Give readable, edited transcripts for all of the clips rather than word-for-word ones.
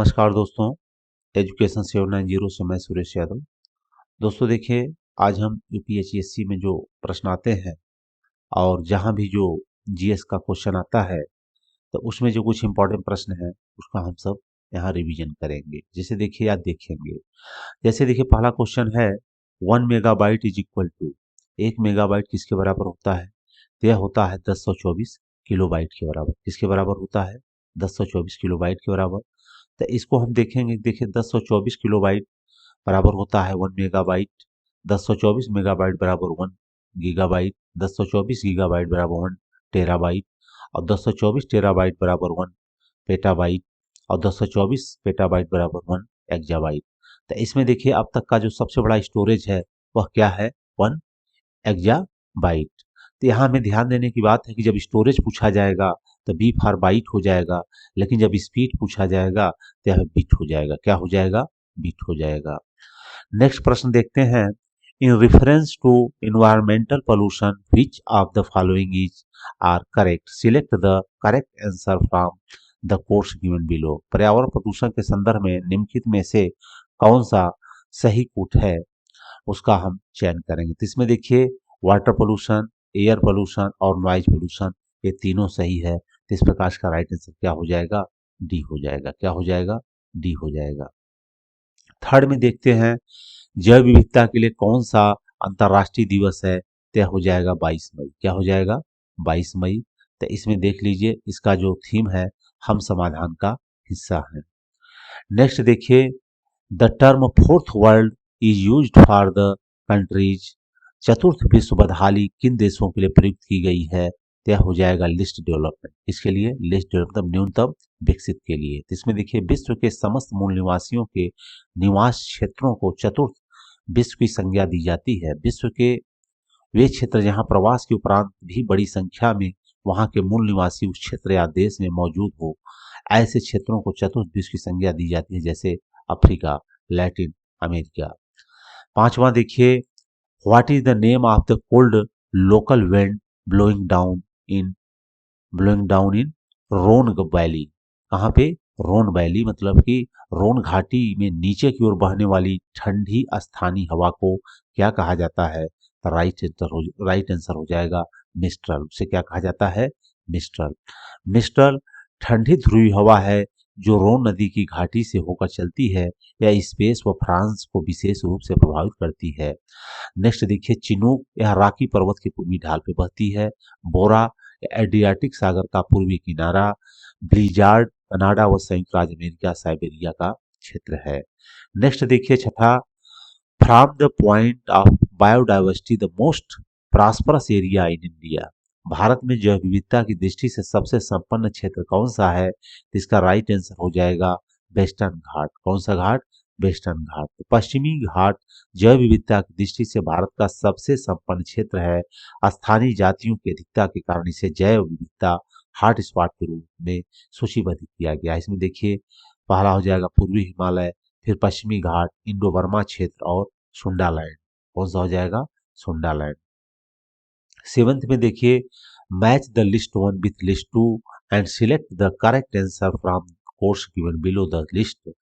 नमस्कार दोस्तों, एजुकेशन 790 से मैं सुरेश यादव। दोस्तों देखिए, आज हम यूपीएससी में जो प्रश्न आते हैं और जहां भी जो जीएस का क्वेश्चन आता है, तो उसमें जो कुछ इंपॉर्टेंट प्रश्न है उसका हम सब यहाँ रिवीजन करेंगे। जैसे देखिए, याद देखेंगे। जैसे देखिए, पहला क्वेश्चन है 1 megabyte is equal to, 1 megabyte किसके बराबर होता है? तो यह होता है 1024 किलोबाइट के बराबर। किसके बराबर होता है? 1024 किलोबाइट के बराबर। तो इसको हम देखेंगे। देखिए, 1024 किलोबाइट बराबर होता है 1 मेगाबाइट। 1024 मेगाबाइट बराबर 1 गीगाबाइट। 1024 गीगाबाइट बराबर 1 टेराबाइट। और 1024 टेराबाइट बराबर 1 पेटाबाइट। और 1024 पेटाबाइट बराबर 1 एक्जाबाइट। तो इसमें देखिए, अब तक का जो सबसे बड़ा स्टोरेज है वह क्या है? 1 एक्जाबाइट। तो यहाँ हमें ध्यान देने की बात है कि जब स्टोरेज पूछा जाएगा तो बी फॉर बाइट हो जाएगा, लेकिन जब स्पीड पूछा जाएगा तो यह बिट हो जाएगा। क्या हो जाएगा? बिट हो जाएगा। नेक्स्ट प्रश्न देखते हैं। In reference to environmental pollution which of the following is are correct, select the correct answer from the course given below. पर्यावरण प्रदूषण के संदर्भ में निम्नलिखित में से कौन सा सही कूट है, उसका हम चयन करेंगे। तो इसमें देखिए, वाटर पोल्यूशन, एयर पोल्यूशन और नॉइज पोल्यूशन, ये तीनों सही है। तो इस प्रकार का राइट आंसर क्या हो जाएगा? डी हो जाएगा। क्या हो जाएगा? डी हो जाएगा। थर्ड में देखते हैं, जैव विविधता के लिए कौन सा अंतर्राष्ट्रीय दिवस है? तय हो जाएगा 22 मई। क्या हो जाएगा? 22 मई। तो इसमें देख लीजिए, इसका जो थीम है, हम समाधान का हिस्सा है। नेक्स्ट देखिए, the term fourth world is used for the countries, चतुर्थ विश्व बदहाली किन देशों के लिए प्रयुक्त की गई है? तो यह हो जाएगा लिस्ट डेवलपमेंट। इसके लिए लिस्ट डेवलपमेंट, न्यूनतम विकसित के लिए। तो इसमें देखिए, विश्व के समस्त मूल निवासियों के निवास क्षेत्रों को चतुर्थ विश्व की संज्ञा दी जाती है। विश्व के वे क्षेत्र जहां प्रवास के उपरांत भी बड़ी संख्या में वहां के मूल निवासी उस क्षेत्र या देश में मौजूद हो, ऐसे क्षेत्रों को चतुर्थ विश्व की संज्ञा दी जाती है, जैसे अफ्रीका, लैटिन अमेरिका। पांचवा देखिए, what is the name of the cold local wind blowing down in Rhone valley? कहाँ पे? रोन वैली, मतलब कि रोन घाटी में नीचे की ओर बहने वाली ठंडी स्थानीय हवा को क्या कहा जाता है? तो राइट आंसर हो जाएगा मिस्ट्रल। उसे क्या कहा जाता है? मिस्ट्रल। मिस्ट्रल ठंडी ध्रुवीय हवा है जो रोन नदी की घाटी से होकर चलती है। यह स्पेस व फ्रांस को विशेष रूप से प्रभावित करती है। नेक्स्ट देखिए, चिनूक, यह राकी पर्वत के पूर्वी ढाल पे बहती है। बोरा एड्रियाटिक सागर का पूर्वी किनारा। ब्लिजार्ड कनाडा व संयुक्त राज्य अमेरिका साइबेरिया का क्षेत्र है। नेक्स्ट देखिए, छठा, from the point of biodiversity the most prosperous area in India, Bharat में जैव विविधता की दृष्टि से सबसे संपन्न क्षेत्र कौन सा है? तो इसका राइट आंसर हो जाएगा वेस्टर्न घाट। कौन सा घाट? वेस्टर्न घाट। तो पश्चिमी घाट जैव विविधता की दृष्टि से भारत का सबसे संपन्न क्षेत्र है। स्थानीय जातियों की अधिकता के कारण इसे जैव विविधता हॉट स्पॉट के रूप में सूचीबद्ध किया गया है। इसमें देखिए, पहला हो जाएगा पूर्वी हिमालय, फिर पश्चिमी घाट, इंडो बर्मा क्षेत्र और सुंडालैंड। कौन सा हो जाएगा? सुंडालैंड। सेवंथ में देखिए, match the list one with list two and select the correct answer from course given below the list. तो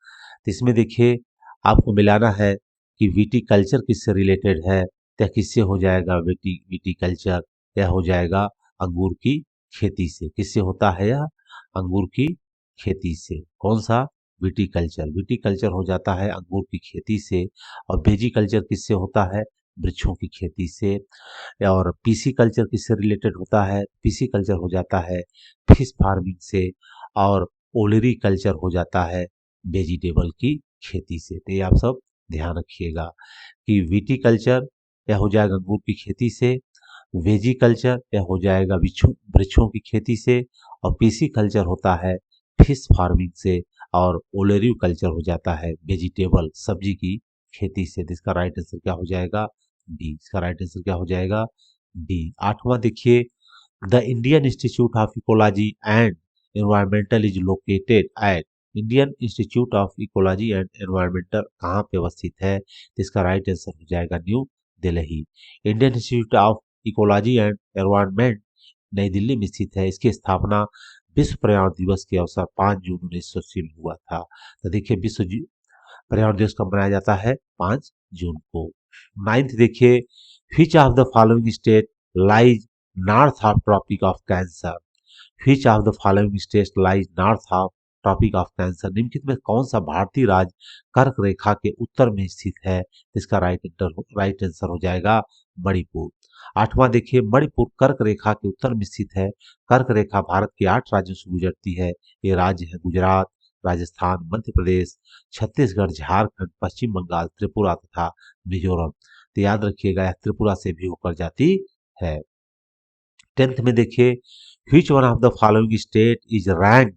इसमें देखिए, आपको मिलाना है कि विटीकल्चर किससे रिलेटेड है। तो किससे हो जाएगा? विटीकल्चर यह हो जाएगा अंगूर की खेती से। किससे होता है यह? अंगूर की खेती से। कौन सा? विटीकल्चर। विटीकल्चर हो जाता है अंगूर की खेती से। और वेजिकल्चर किससे होता है? वृक्षों की खेती से। और पीसी कल्चर किससे रिलेटेड होता है? पीसी कल्चर हो जाता है फिश फार्मिंग से। और ओलरी कल्चर हो जाता है वेजिटेबल की खेती से। तो ये आप सब ध्यान रखिएगा कि विटी कल्चर यह हो जाएगा अंगूर की खेती से, वेजी कल्चर यह हो जाएगा वृक्षों की खेती से, और पीसी कल्चर होता है फिश फार्मिंग से, और ओलेरियो कल्चर हो जाता है वेजिटेबल सब्जी की खेती से। तो इसका राइट आंसर क्या हो जाएगा? डी। इसका राइट आंसर क्या हो जाएगा? डी। आठवां देखिए, the Indian institute of ecology and environmental is located at, Indian institute of ecology and environmental कहाँ पे अवस्थित है? तो इसका राइट आंसर हो जाएगा new Delhi. Indian institute of ecology and environment नई दिल्ली में स्थित है। इसकी स्थापना विश्व पर्यावरण दिवस के अवसर 5 जून 1980 में हुआ था। तो देखिए पर्यावरण दिवस कब मनाया जाता है? 5 जून को। नाइन्थ देखिए, which of the following state lies north of Tropic of Cancer? which of the following states lies north of Tropic of Cancer? निम्नलिखित में कौन सा भारतीय राज्य कर्क रेखा के उत्तर में स्थित है? इसका राइट आंसर हो जाएगा मणिपुर। आठवां देखिए, मणिपुर कर्क रेखा के उत्तर में स्थित है। कर्क रेखा भारत के 8 राज्यों से गुजरती है। ये राज्य है गुजरात, राजस्थान, मध्य प्रदेश, छत्तीसगढ़, झारखंड, पश्चिम बंगाल, त्रिपुरा तथा मिजोरम। तो याद रखिएगा, यह त्रिपुरा से भी होकर जाती है। 10th में देखिए, which one of the following state is ranked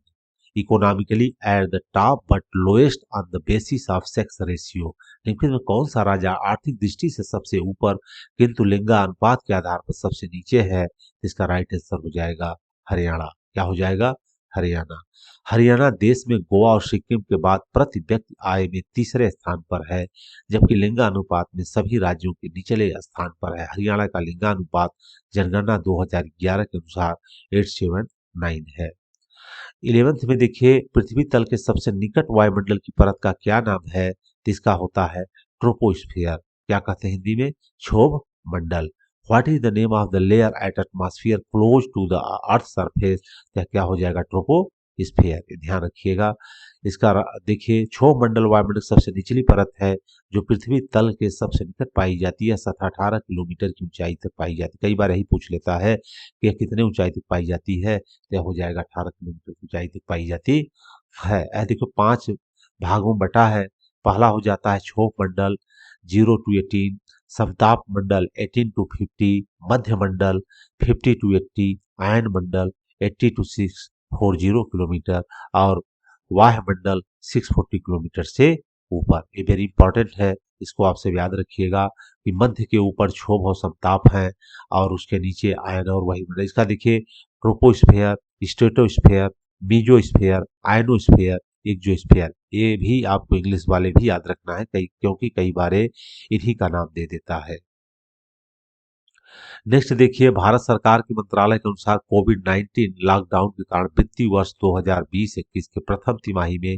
economically at the top but lowest on the basis of sex ratio? निम्नलिखित में कौन सा राज्य आर्थिक दृष्टि से सबसे ऊपर किंतु लिंगानुपात के आधार पर सबसे नीचे है? इसका राइट आंसर हो जाएगा हरियाणा। क्या हो जाएगा? हरियाणा। हरियाणा देश में गोवा और सिक्किम के बाद प्रति व्यक्ति आय में तीसरे स्थान पर है, जबकि लिंगानुपात में सभी राज्यों के निचले स्थान पर है। हरियाणा का लिंगानुपात जनगणना 2011 के अनुसार 879 है। 11th में देखिए, पृथ्वी तल के सबसे निकट वायुमंडल की परत का क्या नाम है? तो इसका होता है ट्रोपोस्फियर। क्या कहते हैं हिंदी में? क्षोभ मंडल। What is the name of the layer at atmosphere close to the earth surface? क्या हो जाएगा? ट्रोपोस्फियर। ये ध्यान रखिएगा। देखिए, क्षोभ मंडल वायुमंडल की सबसे निचली परत है जो पृथ्वी तल के सबसे निकट पाई जाती है। 18 किलोमीटर की ऊंचाई तक पाई जाती है। कई बार यही पूछ लेता है कि यह कितने ऊंचाई तक पाई जाती है? तो यह हो जाएगा 18 किलोमीटर की ऊंचाई तक पाई जाती है। यह देखो 5 भागों में बटा है। पहला हो जाता है क्षोभ मंडल 0 to 18, समताप मंडल 18 to 50, Madhya Mandal 50 to 80, ion Mandal 80 to 640 kilometre और वायुमंडल 640 किलोमीटर से ऊपर। ये वेरी इंपॉर्टेंट है, इसको आपसे याद रखिएगा कि मध्य के ऊपर क्षोभ और समताप है और उसके नीचे आयन और वायुमंडल। इसका देखिए, troposphere, stratosphere, mesosphere, ionosphere, exosphere. ये भी आपको इंग्लिश वाले भी याद रखना है, क्योंकि कई बार इन्हीं का नाम दे देता है। नेक्स्ट देखिए, भारत सरकार के मंत्रालय के अनुसार कोविड-19 लॉकडाउन के कारण वित्तीय वर्ष 2020-21 के प्रथम तिमाही में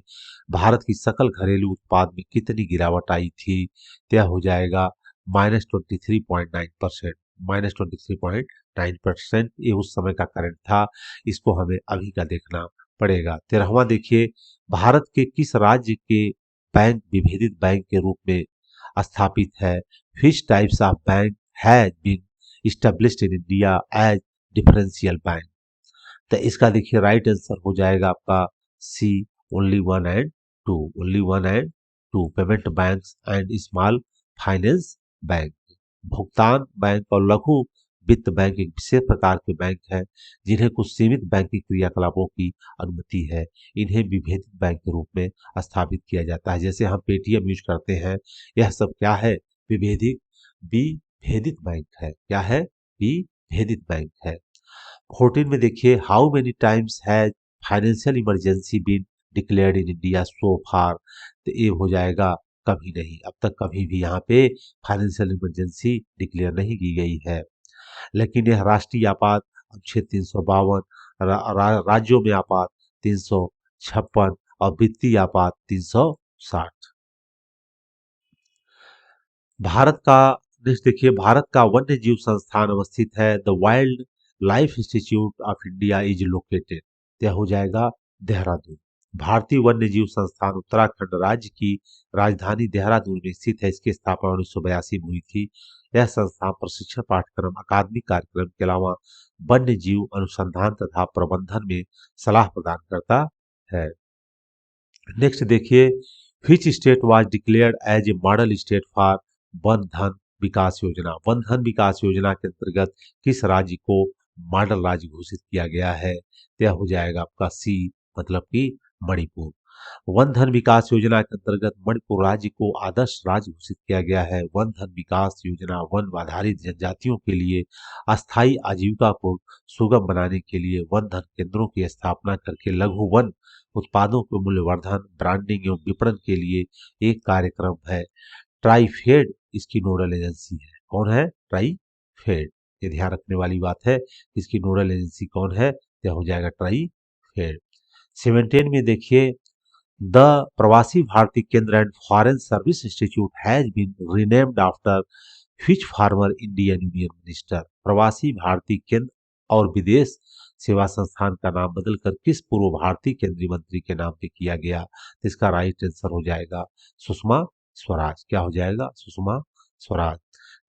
भारत की सकल घरेलू उत्पाद में कितनी गिरावट आई थी? तो यह हो जाएगा -23.9%। -23.9% ये उस समय का करंट था। इसको हमें अभी का देखना पड़ेगा। 13वां देखिए, भारत के किस राज्य के बैंक विभेदित बैंक के रूप में स्थापित है? Which types of bank has been established in India as differential bank? तो इसका देखिए राइट आंसर हो जाएगा आपका C, only 1 and 2। Only 1 and 2 payment banks and small finance bank. भुगतान बैंक और लघु वित्त बैंक एक विशेष प्रकार के बैंक हैं जिन्हें कुछ सीमित बैंकिंग क्रियाकलापों की अनुमति है। इन्हें विभेदित बैंक के रूप में स्थापित किया जाता है। जैसे हम पेटीएम यूज करते हैं, यह सब क्या है? विभेदित विभेदित बैंक है। क्या है? विभेदित बैंक है। 14 में देखिए, how many times has financial emergency been declared in India so far? तो ये हो जाएगा कभी नहीं। अब तक कभी भी यहाँ पे फाइनेंशियल इमरजेंसी डिक्लेयर नहीं की गई है। लेकिन यह राष्ट्रीय आपात अनुच्छेद 352, राज्यों में आपात 356 और वित्तीय आपात 360। भारत का नेक्स्ट देखिए, भारत का वन्य जीव संस्थान अवस्थित है। The wild life institute of India is located. यह हो जाएगा देहरादून। भारतीय वन्य जीव संस्थान उत्तराखंड राज्य की राजधानी देहरादून में स्थित है। इसकी स्थापना 1982 में हुई थी। यह संस्थान प्रशिक्षण पाठ्यक्रम, अकादमिक कार्यक्रम के अलावा वन्य जीव अनुसंधान तथा प्रबंधन में सलाह प्रदान करता है। नेक्स्ट देखिए, which state was declared as a model state for Van Dhan Vikas योजना? वन धन विकास योजना के अंतर्गत किस राज्य को मॉडल राज्य घोषित किया गया है? यह हो जाएगा आपका सी, मतलब कि मणिपुर। वन धन विकास योजना के अंतर्गत मणिपुर राज्य को आदर्श राज्य घोषित किया गया है। वन धन विकास योजना वन आधारित जनजातियों के लिए अस्थायी आजीविका को सुगम बनाने के लिए वन धन केंद्रों की स्थापना करके लघु वन उत्पादों के मूल्यवर्धन, ब्रांडिंग एवं विपणन के लिए एक कार्यक्रम है। ट्राइफेड इसकी नोडल एजेंसी है। कौन है? ट्राइफेड। ये ध्यान रखने वाली बात है, इसकी नोडल एजेंसी कौन है? यह हो जाएगा ट्राइफेड। फिर 17 में देखिए, the Pravasi Bharatiya Kendra and foreign service institute has been renamed after which former Indian Union Minister? प्रवासी भारतीय केंद्र और विदेश सेवा संस्थान का नाम बदलकर किस पूर्व भारतीय केंद्रीय मंत्री के नाम पे किया गया? तो इसका राइट आंसर हो जाएगा सुषमा स्वराज। क्या हो जाएगा? सुषमा स्वराज।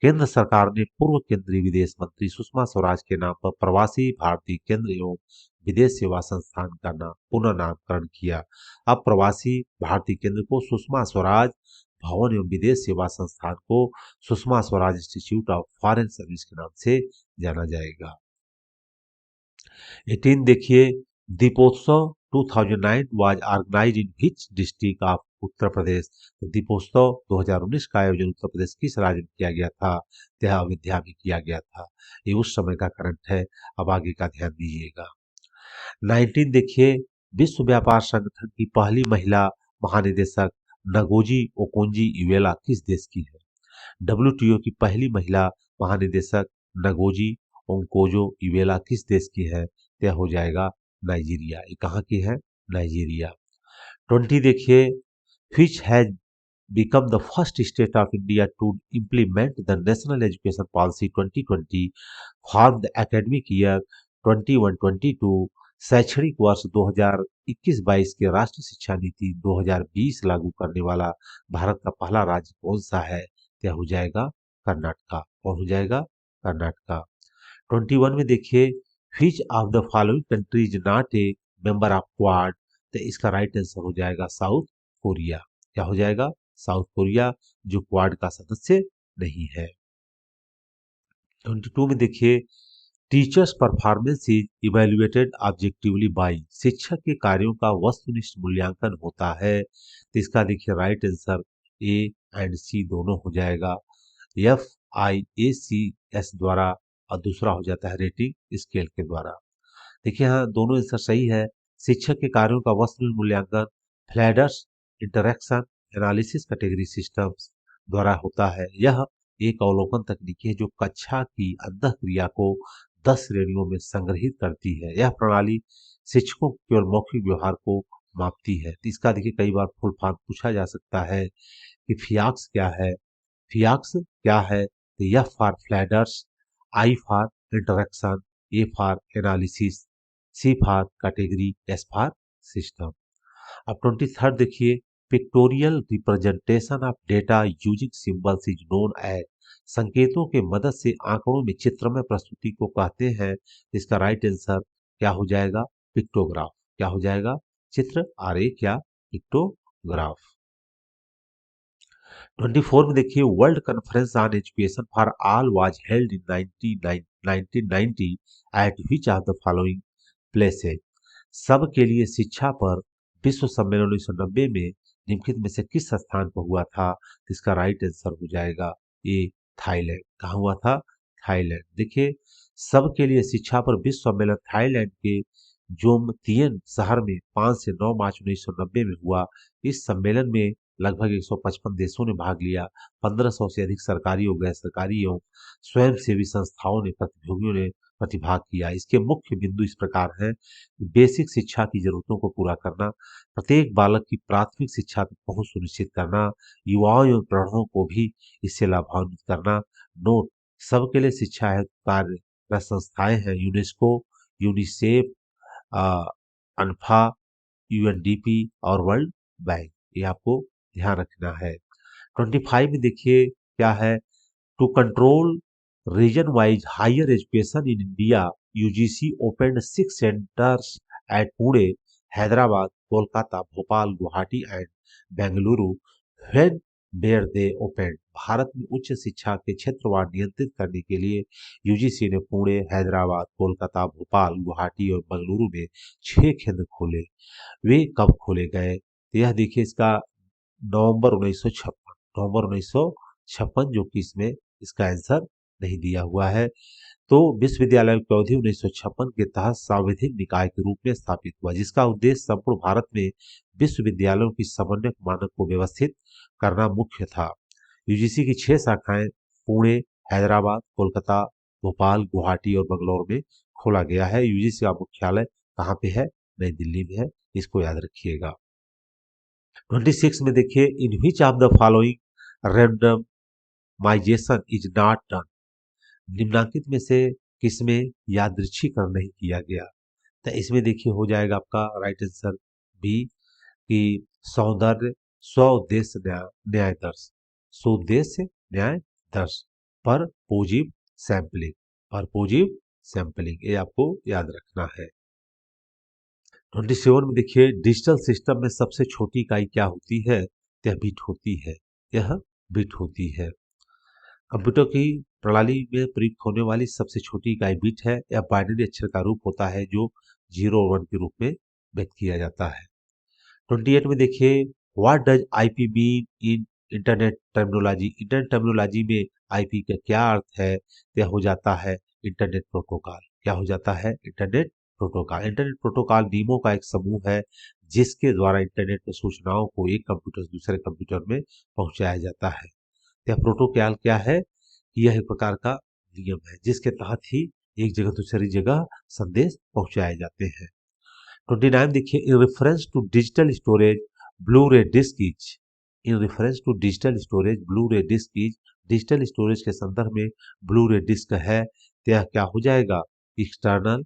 केंद्र सरकार ने पूर्व केंद्रीय विदेश मंत्री सुषमा स्वराज के नाम पर प्रवासी भारतीय केंद्र एवं विदेश सेवा संस्थान का नाम पुनः नामकरण किया। अब प्रवासी भारतीय केंद्र को सुषमा स्वराज भवन एवं विदेश सेवा संस्थान को Sushma Swaraj institute of foreign service के नाम से जाना जाएगा। 18 देखिए, Deepotsav 2009 was organised in which district of Uttar Pradesh? तो दीपोत्सव 2019 का आयोजन उत्तर प्रदेश किस राज्य में किया गया था? यह अयोध्या में किया गया था। ये उस समय का करंट है, अब आगे का ध्यान दीजिएगा। 19 देखिए, विश्व व्यापार संगठन की पहली महिला महानिदेशक नगोजी ओकोंजी इवेला किस देश की है? डब्ल्यूटीओ की पहली महिला महानिदेशक नगोजी ओंकोजो इवेला किस देश की है? यह हो जाएगा नाइजीरिया। ये कहाँ की है? नाइजीरिया। 20 देखिए, which has become the first state of India to implement the National Education Policy 2020 for the academic year 21-22। शैक्षणिक वर्ष 2021-22 के राष्ट्रीय शिक्षा नीति 2020 लागू करने वाला भारत का पहला राज्य कौन सा है? यह हो जाएगा कर्नाटका। और हो जाएगा कर्नाटका। 21 में देखिए, which of the following country is not a member of quad? तो इसका राइट आंसर हो जाएगा साउथ कोरिया। क्या हो जाएगा? साउथ कोरिया, जो क्वाड का सदस्य नहीं है। 22 में देखिए, teachers performance is evaluated objectively by. शिक्षक के कार्यों का वस्तुनिष्ठ मूल्यांकन होता है। तो इसका देखिए राइट आंसर ए एंड सी दोनों हो जाएगा। FIACS द्वारा और दूसरा हो जाता है रेटिंग स्केल के द्वारा। देखिए हाँ, दोनों आंसर सही है। शिक्षक के कार्यों का वस्तुनिष्ठ मूल्यांकन फ्लैडर्स इंटरैक्शन एनालिसिस कैटेगरी सिस्टम्स द्वारा होता है। यह एक अवलोकन तकनीक है जो कक्षा की अंतःक्रिया को 10 श्रेणियों में संग्रहित करती है। यह प्रणाली शिक्षकों के केवल मौखिक व्यवहार को मापती है। तो इसका देखिए कई बार फुल फॉर्म पूछा जा सकता है कि फियाक्स क्या है? फियाक्स क्या है? तो F for Flanders, I for interaction, A for analysis, C for category, S for system. अब 23 देखिए, pictorial representation of data using symbols is known as. संकेतों के मदद से आंकड़ों में चित्रमय प्रस्तुति को कहते हैं। इसका राइट आंसर क्या हो जाएगा? पिक्टोग्राफ। क्या हो जाएगा? चित्र आरेख या पिक्टोग्राफ। 24 में देखिए, world conference on education for all was held in 1990 eight which of the following places. सब के लिए शिक्षा पर विश्व सम्मेलन 1990 में निम्नलिखित में से किस स्थान पर हुआ था? इसका राइट आंसर हो जाएगा ए थाईलैंड। कहाँ हुआ था? थाईलैंड। देखिए, सब के लिए शिक्षा पर विश्व सम्मेलन थाईलैंड के जोमतियन शहर में 5 से 9 मार्च 1990 में हुआ। इस सम्मेलन में लगभग 155 देशों ने भाग लिया। 1500 से अधिक सरकारी और गैर सरकारी एवं स्वयंसेवी संस्थाओं ने प्रतिभागियों ने प्रतिभाग किया। इसके मुख्य बिंदु इस प्रकार हैं कि बेसिक शिक्षा की जरूरतों को पूरा करना, प्रत्येक बालक की प्राथमिक शिक्षा तक पहुंच सुनिश्चित करना, युवाओं एवं प्रौढ़ों को भी इससे लाभान्वित करना। नोट, सबके लिए शिक्षा है कार्य संस्थाएं हैं यूनेस्को, यूनिसेफ, अनफा, UNDP और वर्ल्ड बैंक। ये आपको ध्यान रखना है। 25 में देखिए क्या है, to control region wise higher education in India UGC open 6 centres at Pune, Hyderabad, Kolkata, Bhopal, Guwahati and Bengaluru. When where they open. Bharat में उच्च शिक्षा के क्षेत्रवार नियंत्रित करने के लिए UGC ने पुणे, हैदराबाद, कोलकाता, भोपाल, गुवाहाटी और बेंगलुरु में 6 केंद्र खोले। वे कब खोले गए? तो यह देखिए इसका नवंबर 1956, नवंबर 1956, जो कि इसमें इसका आंसर नहीं दिया हुआ है। तो विश्वविद्यालय की अवधि 1956 के तहत सांविधिक निकाय के रूप में स्थापित हुआ, जिसका उद्देश्य संपूर्ण भारत में विश्वविद्यालयों की समन्वयक मानक को व्यवस्थित करना मुख्य था। UGC की 6 शाखाएं पुणे, हैदराबाद, कोलकाता, भोपाल, गुवाहाटी और बंगलौर में खोला गया है। UGC का मुख्यालय कहाँ पे है? नई दिल्ली में है, इसको याद रखिएगा। 26 में देखिए, in which of the following randomisation is not done, निम्नांकित में से किसमें यादृच्छिकरण नहीं किया गया। तो इसमें देखिए हो जाएगा आपका राइट आंसर बी, कि सौंदर्य स्व उद्देश्य न्याय दर्श, सुद्देश्य न्याय दर्श, परपोजिव सैंपलिंग, परपोजिव सैंपलिंग, ये आपको याद रखना है। 27 में देखिए, डिजिटल सिस्टम में सबसे छोटी इकाई क्या होती है, यह बिट होती है, यह बिट होती है। कंप्यूटर की प्रणाली में प्रयुक्त होने वाली सबसे छोटी इकाई बिट है, यह बाइनरी अक्षर का रूप होता है जो 0 और 1 के रूप में व्यक्त किया जाता है। 28 में देखिए, what does IP mean in internet terminology, internet terminology में आईपी का क्या अर्थ है, यह हो जाता है इंटरनेट प्रोटोकॉल, क्या हो जाता है इंटरनेट प्रोटोकॉल। इंटरनेट प्रोटोकॉल नियमों का एक समूह है जिसके द्वारा इंटरनेट पर सूचनाओं को एक कंप्यूटर से दूसरे कंप्यूटर में पहुंचाया जाता है। यह प्रोटोकॉल क्या है, यह एक प्रकार का नियम है जिसके तहत ही एक जगह दूसरी जगह संदेश पहुंचाए जाते हैं। 29 देखिए, in reference to digital storage Blu ray disc is, in reference to digital storage Blu ray disc is, digital storage के संदर्भ में ब्लू रे डिस्क है, तो यह क्या हो जाएगा, एक्सटर्नल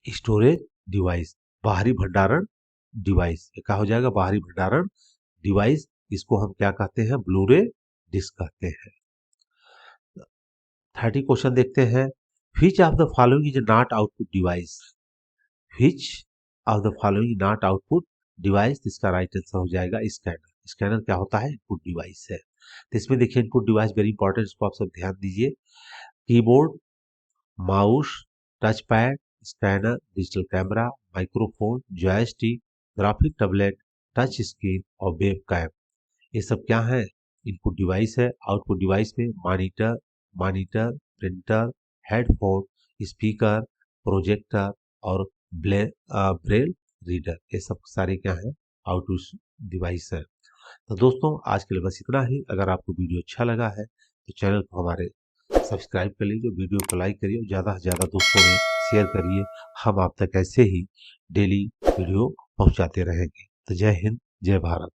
स्टोरेज डिवाइस, बाहरी भंडारण डिवाइस, क्या हो जाएगा, बाहरी भंडारण डिवाइस, इसको हम क्या कहते हैं, ब्लू रे डिस्क कहते हैं। 30 क्वेश्चन देखते हैं, विच of the following is not output device, which of the following not output device, इसका राइट आंसर हो जाएगा स्कैनर। स्कैनर क्या होता है, इनपुट डिवाइस है। तो इसमें देखिए इनपुट डिवाइस वेरी इंपॉर्टेंट, इसको आप सब ध्यान दीजिए, keyboard, mouse, touch pad, scanner, digital camera, microphone, joystick, graphic tablet, touch screen और वेब कैम, ये सब क्या है, इनपुट डिवाइस है। आउटपुट डिवाइस में monitor, monitor, printer, headphone, speaker, projector और ब्रेल रीडर, ये सब सारे क्या है, आउटपुट डिवाइस है। तो दोस्तों आज के लिए बस इतना ही। अगर आपको वीडियो अच्छा लगा है तो चैनल को हमारे सब्सक्राइब कर लीजिए, वीडियो को लाइक करिए और ज़्यादा से ज़्यादा दोस्तों में शेयर करिए। हम आप तक ऐसे ही डेली वीडियो पहुंचाते रहेंगे। तो जय हिंद, जय भारत।